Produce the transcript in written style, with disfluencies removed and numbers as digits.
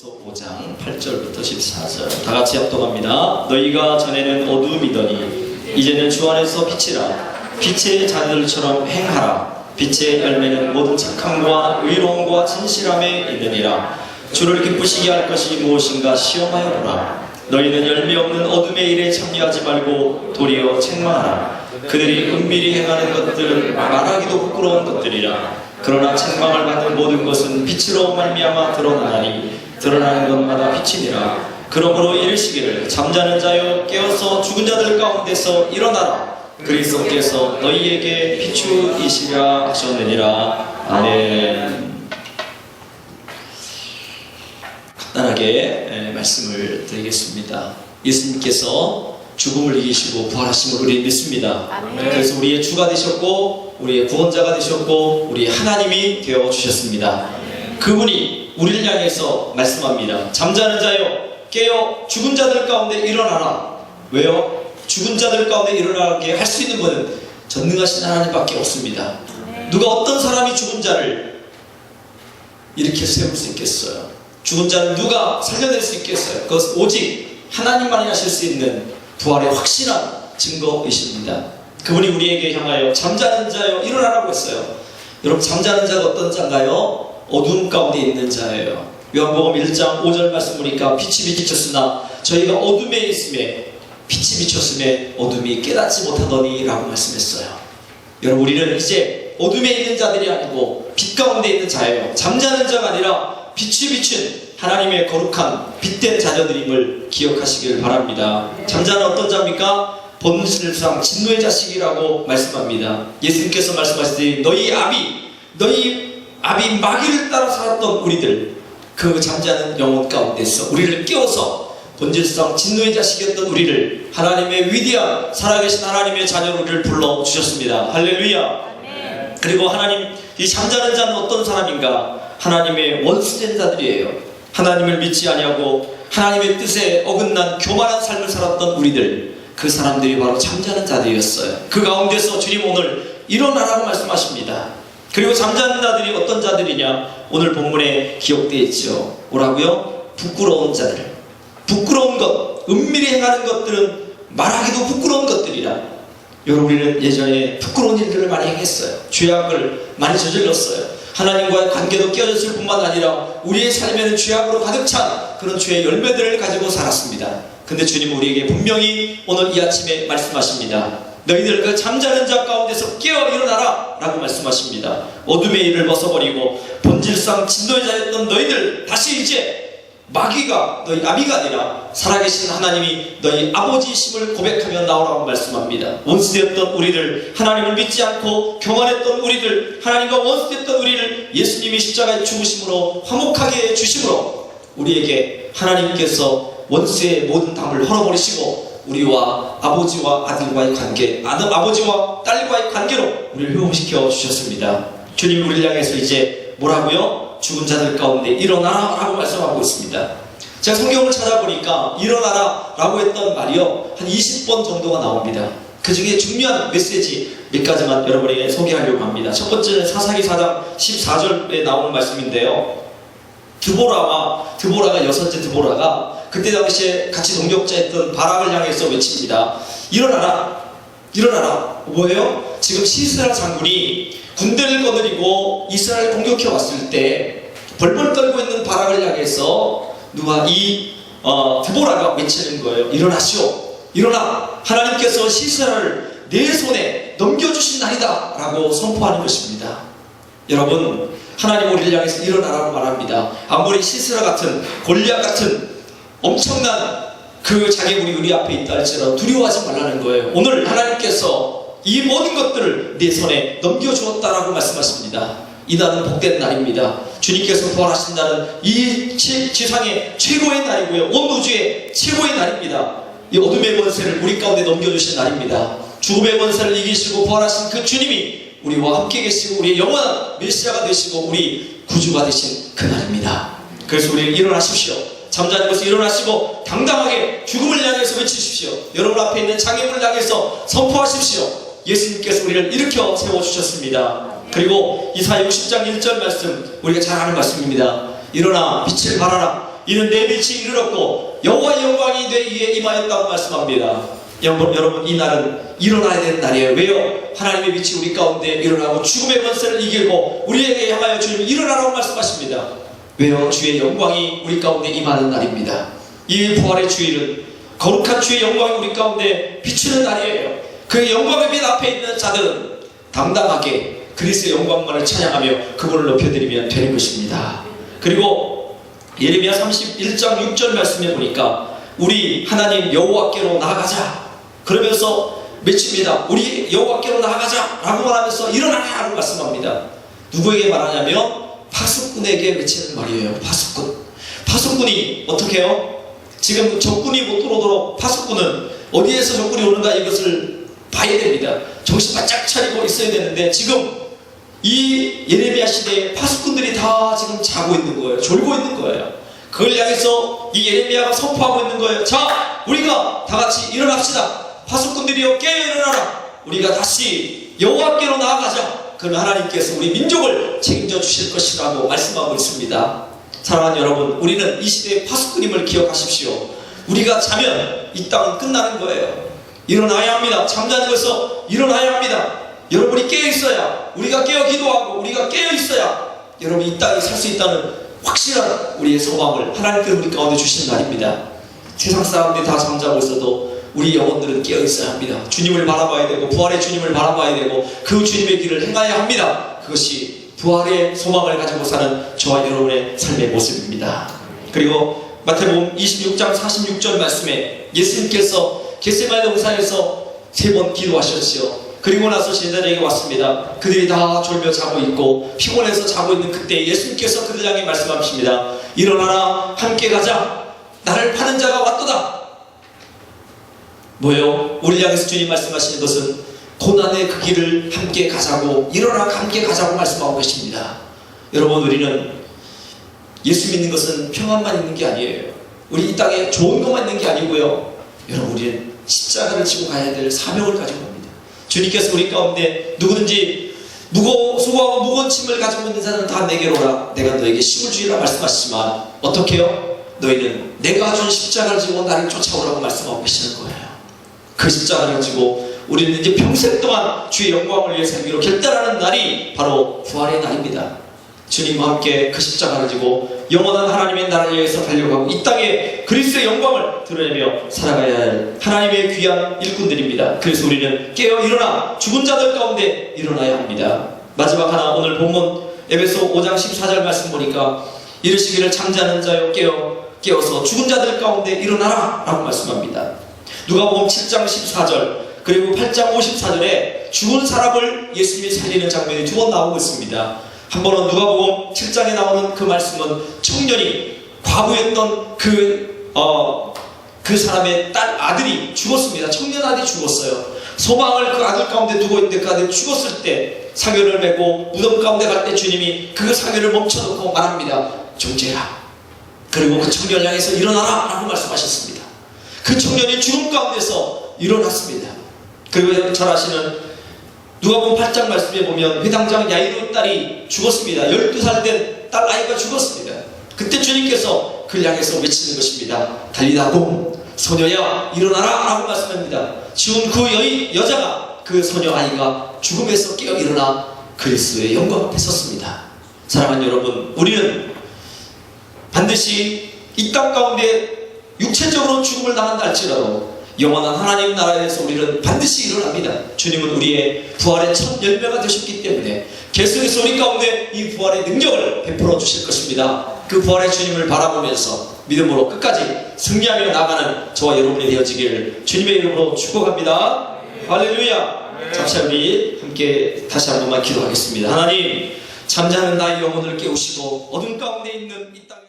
고린도전서 5장 8절부터 14절 다 같이 합독합니다. 너희가 전에는 어두움이더니 이제는 주 안에서 빛이라. 빛의 자녀들처럼 행하라. 빛의 열매는 모든 착함과 의로움과 진실함에 있느니라. 주를 기쁘시게 할 것이 무엇인가 시험하여 보라. 너희는 열매 없는 어둠의 일에 참여하지 말고 도리어 책망하라. 그들이 은밀히 행하는 것들은 말하기도 부끄러운 것들이라. 그러나 책망을 받는 모든 것은 빛으로 말미암아 드러나나니 드러나는 것마다 빛이니라. 그러므로 이르시기를 잠자는 자여 깨어서 죽은 자들 가운데서 일어나라. 그리스도께서 너희에게 비추이시랴 하셨느니라. 아멘. 간단하게 말씀을 드리겠습니다. 예수님께서 죽음을 이기시고 부활하심을 우리 믿습니다. 아멘. 그래서 우리의 주가 되셨고 우리의 구원자가 되셨고 우리 하나님이 되어주셨습니다. 그분이 우리를 향해서 말씀합니다. 잠자는 자여 깨어 죽은 자들 가운데 일어나라. 왜요? 죽은 자들 가운데 일어나게 할 수 있는 분은 전능하신 하나님밖에 없습니다. 누가 어떤 사람이 죽은 자를 이렇게 세울 수 있겠어요? 죽은 자를 누가 살려낼 수 있겠어요? 그것은 오직 하나님만이 하실 수 있는 부활의 확실한 증거이십니다. 그분이 우리에게 향하여 잠자는 자여 일어나라고 했어요. 여러분, 잠자는 자가 어떤 자인가요? 어두움 가운데 있는 자예요. 요한복음 1장 5절 말씀 보니까 빛이 비쳤으나 저희가 어둠에 있음에 빛이 비쳤음에 어둠이 깨닫지 못하더니 라고 말씀했어요. 여러분, 우리는 이제 어둠에 있는 자들이 아니고 빛 가운데 있는 자예요. 잠자는 자가 아니라 빛이 비춘 하나님의 거룩한 빛된 자녀들임을 기억하시길 바랍니다. 잠자는 어떤 자입니까? 본질상 진노의 자식이라고 말씀합니다. 예수님께서 말씀하시되 너희 아비 마귀를 따라 살았던 우리들, 그 잠자는 영혼 가운데서 우리를 깨워서 본질상 진노의 자식이었던 우리를 하나님의 위대한 살아계신 하나님의 자녀로 우리를 불러주셨습니다. 할렐루야. 그리고 하나님, 이 잠자는 자는 어떤 사람인가? 하나님의 원수된 자들이에요. 하나님을 믿지 아니하고 하나님의 뜻에 어긋난 교만한 삶을 살았던 우리들, 그 사람들이 바로 잠자는 자들이었어요. 그 가운데서 주님 오늘 일어나라고 말씀하십니다. 그리고 잠자는 자들이 어떤 자들이냐? 오늘 본문에 기록되어 있죠. 뭐라고요? 부끄러운 자들. 부끄러운 것, 은밀히 행하는 것들은 말하기도 부끄러운 것들이라. 여러분, 우리는 예전에 부끄러운 일들을 많이 행했어요. 죄악을 많이 저질렀어요. 하나님과의 관계도 깨어졌을 뿐만 아니라 우리의 삶에는 죄악으로 가득 찬 그런 죄의 열매들을 가지고 살았습니다. 근데 주님은 우리에게 분명히 오늘 이 아침에 말씀하십니다. 너희들 그 잠자는 자 가운데서 깨어 일어나라 라고 말씀하십니다. 어둠의 일을 벗어버리고 본질상 진노의 자였던 너희들, 다시 이제 마귀가 너희 아비가 아니라 살아계신 하나님이 너희 아버지이심을 고백하며 나오라고 말씀합니다. 원수되었던 우리들, 하나님을 믿지 않고 교만했던 우리들, 하나님과 원수되었던 우리를 예수님이 십자가에 죽으심으로 화목하게 해주심으로 우리에게 하나님께서 원수의 모든 담을 헐어버리시고 우리와 아버지와 아들과의 관계, 아버지와 딸과의 관계로 우리를 회복시켜 주셨습니다. 주님 우리를 향해서 이제 뭐라고요? 죽은 자들 가운데 일어나라 라고 말씀하고 있습니다. 제가 성경을 찾아보니까 일어나라 라고 했던 말이요, 한 20번 정도가 나옵니다. 그 중에 중요한 메시지 몇 가지만 여러분에게 소개하려고 합니다. 첫 번째는 사사기 4장 14절에 나오는 말씀인데요, 드보라가 여섯째 드보라가 그때 당시에 같이 동역자였던 바락을 향해서 외칩니다. 일어나라, 일어나라. 뭐예요? 지금 시스라 장군이 군대를 거느리고 이스라엘 공격해 왔을 때 벌벌 떨고 있는 바락을 향해서 누가 드보라가 외치는 거예요. 일어나시오, 일어나. 하나님께서 시스라를 내 손에 넘겨주신 날이다 라고 선포하는 것입니다. 여러분, 하나님 우리를 향해서 일어나라고 말합니다. 아무리 시스라 같은, 골리앗 같은 엄청난 그 장애물이 우리 앞에 있다 할지라도 두려워하지 말라는 거예요. 오늘 하나님께서 이 모든 것들을 내 손에 넘겨주었다라고 말씀하십니다. 이날은 복된 날입니다. 주님께서 부활하신 날은 이 지상의 최고의 날이고요, 온 우주의 최고의 날입니다. 이 어둠의 권세를 우리 가운데 넘겨주신 날입니다. 죽음의 권세를 이기시고 부활하신 그 주님이 우리와 함께 계시고 우리의 영원한 메시아가 되시고 우리 구주가 되신 그 날입니다. 그래서 우리 일어나십시오. 잠자는 것을 일어나시고 당당하게 죽음을 향해서 외치십시오. 여러분 앞에 있는 장애물을 향해서 선포하십시오. 예수님께서 우리를 일으켜 세워주셨습니다. 그리고 이사야 60장 1절 말씀, 우리가 잘 아는 말씀입니다. 일어나 빛을 발하라. 이는 내 빛이 이르렀고 여호와의 영광이 내 위에 임하였다고 말씀합니다. 여러분, 이 날은 일어나야 되는 날이에요. 왜요? 하나님의 빛이 우리 가운데 일어나고 죽음의 권세를 이기고 우리에게 향하여 주님이 일어나라고 말씀하십니다. 왜요? 주의 영광이 우리 가운데 임하는 날입니다. 이 부활의 주일은 거룩한 주의 영광이 우리 가운데 비추는 날이에요. 그 영광의 빛 앞에 있는 자들은 당당하게 그리스도의 영광만을 찬양하며 그분을 높여드리면 되는 것입니다. 그리고 예레미야 31장 6절 말씀에 보니까 우리 하나님 여호와께로 나아가자 그러면서 외칩니다. 우리 여호와께로 나아가자 라고 말하면서 일어나라고 말씀합니다. 누구에게 말하냐면 파수꾼에게 외치는 말이에요. 파수꾼이 어떻게 해요? 지금 적군이 못 들어오도록 파수꾼은 어디에서 적군이 오는가 이것을 봐야 됩니다. 정신 바짝 차리고 있어야 되는데 지금 이 예레미야 시대에 파수꾼들이 다 지금 자고 있는 거예요. 졸고 있는 거예요. 그걸 향해서 이 예레미야가 선포하고 있는 거예요. 자, 우리가 다 같이 일어납시다. 파수꾼들이여 깨어 일어나라. 우리가 다시 여호와께로 나아가자. 그러면 하나님께서 우리 민족을 책임져 주실 것이라고 말씀하고 있습니다. 사랑하는 여러분, 우리는 이 시대의 파수꾼임을 기억하십시오. 우리가 자면 이 땅은 끝나는 거예요. 일어나야 합니다. 잠자는 것에서 일어나야 합니다. 여러분이 깨어 있어야, 우리가 깨어 기도하고 우리가 깨어 있어야 여러분 이 땅에 살 수 있다는 확실한 우리의 소망을 하나님께서 우리 가운데 주신 날입니다. 세상 사람들이 다 잠자고 있어도 우리 영혼들은 깨어 있어야 합니다. 주님을 바라봐야 되고 부활의 주님을 바라봐야 되고 그 주님의 길을 행해야 합니다. 그것이 부활의 소망을 가지고 사는 저와 여러분의 삶의 모습입니다. 그리고 마태복음 26장 46절 말씀에 예수님께서 겟세마네 동산에서 3번 기도하셨지요. 그리고 나서 제자들에게 왔습니다. 그들이 다 졸며 자고 있고 피곤해서 자고 있는 그때 예수님께서 그들 향해 말씀하십니다. 일어나라, 함께 가자. 나를 파는 자가 왔도다. 뭐요? 우리 향해서 주님 말씀하시는 것은 고난의 그 길을 함께 가자고, 일어나 함께 가자고 말씀하고 계십니다. 여러분, 우리는 예수 믿는 것은 평안만 있는 게 아니에요. 우리 이 땅에 좋은 것만 있는 게 아니고요. 여러분, 우리는 십자가를 지고 가야 될 사명을 가지고 갑니다. 주님께서 우리 가운데 누구든지 수고하고 무거운 짐을 가지고 있는 자는 다 내게로 오라. 내가 너에게 힘을 주리라 말씀하시지만 어떻게 해요? 너희는 내가 준 십자가를 지고 나를 쫓아오라고 말씀하고 계시는 거예요. 그 십자가를 지고 우리는 이제 평생 동안 주의 영광을 위해 살기로 결단하는 날이 바로 부활의 날입니다. 주님과 함께 그 십자가를 지고 영원한 하나님의 나라를 위해서 달려가고 이 땅에 그리스도의 영광을 드러내며 살아가야 할 하나님의 귀한 일꾼들입니다. 그래서 우리는 깨어 일어나 죽은 자들 가운데 일어나야 합니다. 마지막 하나, 오늘 본문 에베소 5장 14절 말씀 보니까 이르시기를 잠자는 자여 깨어서 죽은 자들 가운데 일어나라 라고 말씀합니다. 누가복음 7장 14절 그리고 8장 54절에 죽은 사람을 예수님이 살리는 장면이 2번 나오고 있습니다. 한 번은 누가복음 7장에 나오는 그 말씀은 청년이 과부였던 그 사람의 아들이 죽었습니다. 청년 아들이 죽었어요. 소망을 그 아들 가운데 두고 있는데 그 아들이 죽었을 때 사교를 메고 무덤 가운데 갈 때 주님이 그 사교를 멈춰놓고 말합니다. 존재라. 그리고 그 청년을 향해서 일어나라 라고 말씀하셨습니다. 그 청년이 죽음 가운데서 일어났습니다. 그리고 잘 아시는 누가복음 8장 말씀에 보면 회당장 야이로 딸이 죽었습니다. 12살 된 딸 아이가 죽었습니다. 그때 주님께서 그를 향해서 외치는 것입니다. 달리다고 소녀야 일어나라 라고 말씀합니다. 지운 그 여자가 그 소녀 아이가 죽음에서 깨어 일어나 그리스도의 영광 앞에 섰습니다. 사랑하는 여러분, 우리는 반드시 이 땅 가운데 육체적으로 죽음을 당한다 할지라도 영원한 하나님 나라에서 우리는 반드시 일어납니다. 주님은 우리의 부활의 첫 열매가 되셨기 때문에 계속해서 우리 가운데 이 부활의 능력을 베풀어 주실 것입니다. 그 부활의 주님을 바라보면서 믿음으로 끝까지 승리하며 나가는 저와 여러분이 되어지기를 주님의 이름으로 축복합니다. 할렐루야. 잠시 우리 함께 다시 한 번만 기도하겠습니다. 하나님, 잠자는 나의 영혼을 깨우시고 어둠 가운데 있는 이 땅